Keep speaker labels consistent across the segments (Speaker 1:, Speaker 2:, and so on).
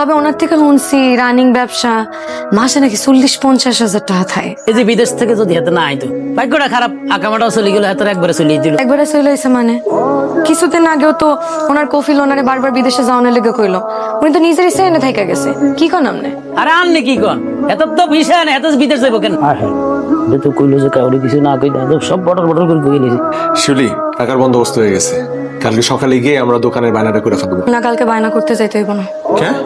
Speaker 1: তবে ওনার থেকে শুনছি রানিং ব্যবসা মাসে নাকি 40-50 হাজার টাকা থাকে।
Speaker 2: এই যে বিদেশ থেকে যদি হাতে না আইতো, ভাগ্যটা খারাপ, আকামাটাও চলে গেল, হাতের একবারে চলে দিল।
Speaker 1: একবারে চলে আইছে মানে? কিছুদিন আগেও তো ওনার কফিল ওনারে বারবার বিদেশে যাওয়ানোর লেগে কইলো, উনি তো নিজের ইচ্ছা এনে থাইকা গেছে। কি কন আমনে?
Speaker 2: আরে আননি কি কন, এত তো বিষয় না, এত বিদেশ যাইব কেন? তো কইলো যে কাউরে কিছু না কই দাও, সব বটল বটল করে কই গেলি।
Speaker 3: শিউলি, টাকার বন্দোবস্ত হয়ে গেছে। কালকে সকালে গিয়ে আমরা দোকানের বায়নাটা করে ফেলবো।
Speaker 1: না, কালকে বায়না করতে যাইতে হইব না।
Speaker 3: হ্যাঁ,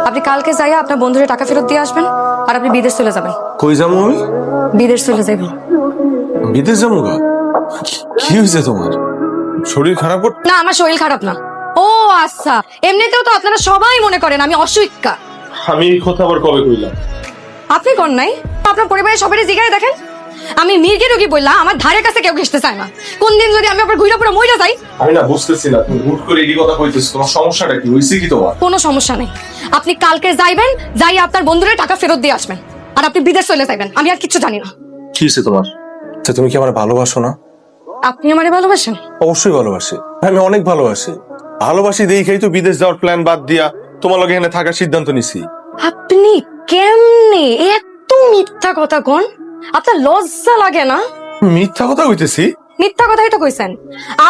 Speaker 1: আপনি কালকে যাইয়া আপনার বন্ধুরে টাকা ফেরত দিয়ে আসবেন, আর আপনি বিদেশ চলে যাবেন।
Speaker 3: কই যাবো আমি?
Speaker 1: বিদেশ চলে যাইব।
Speaker 3: বিদেশ যাবো গা? কি হয়েছে তোমার? শরীর খারাপ কর?
Speaker 1: না, আমার শরীর খারাপ না। ও আচ্ছা, এমনিতেও তো আপনারা সবাই মনে করেন আমি অসুস্থা।
Speaker 3: আমি এই কথা আবার কবে কইলাম?
Speaker 1: আপনি কোন নাই? আপনার পরিবারের সবাই জিগায় দেখেন, আমি মির্গি রোগী বললাম, আমার ধারে কাছে কেউ ঘেসতে চায় না। কোন দিন যদি আমি আবার ঘুরে পুরো মইরা যাই?
Speaker 3: আমি না বুঝতেছি না, তুমি হুট করে এই কথা কইতেছো, তোমার সমস্যাটা কি হইছে? কি তোমার?
Speaker 1: কোনো সমস্যা নেই, আপনি কালকে যাইবেন, যাই আপনার বন্ধুরে টাকা ফেরত দিয়ে আসবেন, আর আপনি বিদেশ চলে যাবেন। আমি আর কিছু জানি না।
Speaker 3: কি হয়েছে তোমার? আচ্ছা, তুমি কি আমার ভালোবাসো না?
Speaker 1: আপনি আমারে ভালোবাসেন?
Speaker 3: অবশ্যই ভালোবাসি, আমি অনেক ভালোবাসি। ভালোবাসি দেখেই তো বিদেশ যাওয়ার প্ল্যান বাদ দিয়া তোমার লগে এখানে থাকার সিদ্ধান্ত নিছি।
Speaker 1: আপনি কেমনে এত মিথ্যা কথা কোন? আপনার লজ্জা লাগে না?
Speaker 3: মিথ্যা কথা কইতেছি?
Speaker 1: মিথ্যা কথাই তো কইছেন।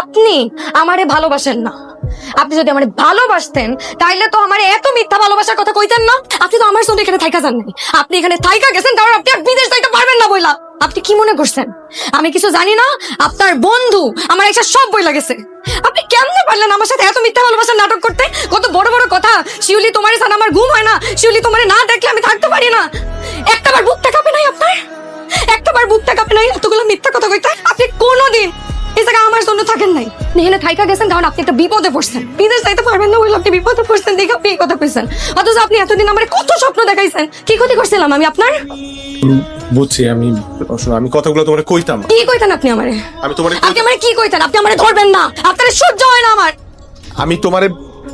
Speaker 1: আপনি আমারে ভালোবাসেন না। আপনি যদি আমারে ভালোবাসতেন তাইলে তো আমারে এত মিথ্যা ভালোবাসার কথা কইতেন না। আপনি তো আমার সঙ্গে এখানে থাইকা যান নাই, আপনি এখানে থাইকা গেছেন কারণ আপনি আর বিদেশ যাইতে পারবেন না বইলা। আপনি কি মনে করছেন আমি কিছু জানি না? আপনার বন্ধু আমার এসব সব বইলা গেছে। আপনি কেমনে পারলেন আমার সাথে এত মিথ্যা ভালোবাসার নাটক করতে? কত বড় বড় কথা, শিউলি তোমারে ছাড়া আমার ঘুম হয় না, শিউলি তোমারে না দেখলে আমি থাকতে পারি না। একটাবার বুকটা কাঁপে নাই আপনার? একটাবার বুকটা কাঁপে নাই এতগুলো মিথ্যা কথা কইতে? আপনি কোনোদিন এই জায়গা আমার জন্য থাকেন নাই, এখানে থাইকা গেছেন কারণ আপনি একটা বিপদে পড়ছেন। বিদেশ যাইতে পারবেন না বলে আপনি বিপদে পড়ছেন দেখে আপনি এই কথা কইছেন। অথচ আপনি এতদিন আমার কত স্বপ্ন দেখাইছেন। কি ক্ষতি করছিলাম আমি আপনার?
Speaker 3: বুঝছি, আমি কথাগুলো তোমারে কইতাম।
Speaker 1: কি কইতেন আপনি আমারে? আপনি আমারে কি কইতেন? আপনি আমারে ধরবেন না, আপনার সহ্য হয় না আমার।
Speaker 3: আমি তোমারে,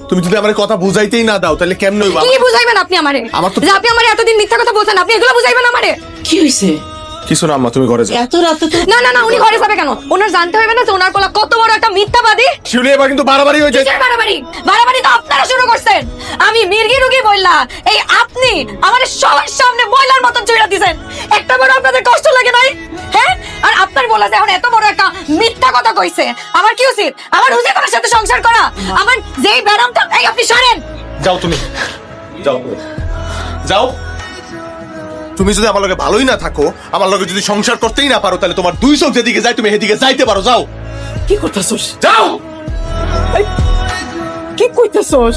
Speaker 3: তুমি যদি আমার কথা বুঝাইতেই না দাও তাহলে কেমন হইবা?
Speaker 1: কি বুঝাইবেন আপনি আমারে? যে আপনি আমারে এতদিন মিথ্যা কথা বলছেন, আপনি এগুলো বুঝাইবেন আমারে?
Speaker 2: কি হইছে?
Speaker 3: কিছু না আম্মা, তুমি ঘরে যাও।
Speaker 2: এত রাতে তো
Speaker 1: না না না, উনি ঘরে যাবে কেন? ওনার জানতে হবে না যে ওনার পোলা কত বড় একটা মিথ্যাবাদী?
Speaker 3: শিউলি, এবার কিন্তু বাড়াবাড়ি হয়ে যায়।
Speaker 1: কিসের বাড়াবাড়ি? বাড়াবাড়ি তো আপনারা শুরু করছেন। আমি মির্গি রুগী বললা, এই আপনি আমাদের সবার সামনে ময়লার মতন চড়া দিছেন। একটা বড় আপনাদের কষ্ট লাগে নাই? হ্যাঁ, আর আপনার বলা যে এখন এত বড় একটা মিথ্যা কথা কইছে, আমার কি উচিত? আমার উচিত ওনার সাথে সংসার করা? আমার যেই ব্যারামটা, এই আপনি সরেন।
Speaker 3: যাও তুমি, যাও যাও। তুমি যদি আমার লগে ভালোই না থাকো, আমার লগে যদি সংসার করতেই না পারো, তাহলে তোমার দুই চোখ যেদিকে যায় তুমি সেদিকে যাইতে পারো। যাও।
Speaker 2: কি করতেছস?
Speaker 3: যাও।
Speaker 2: কি কইতেছস?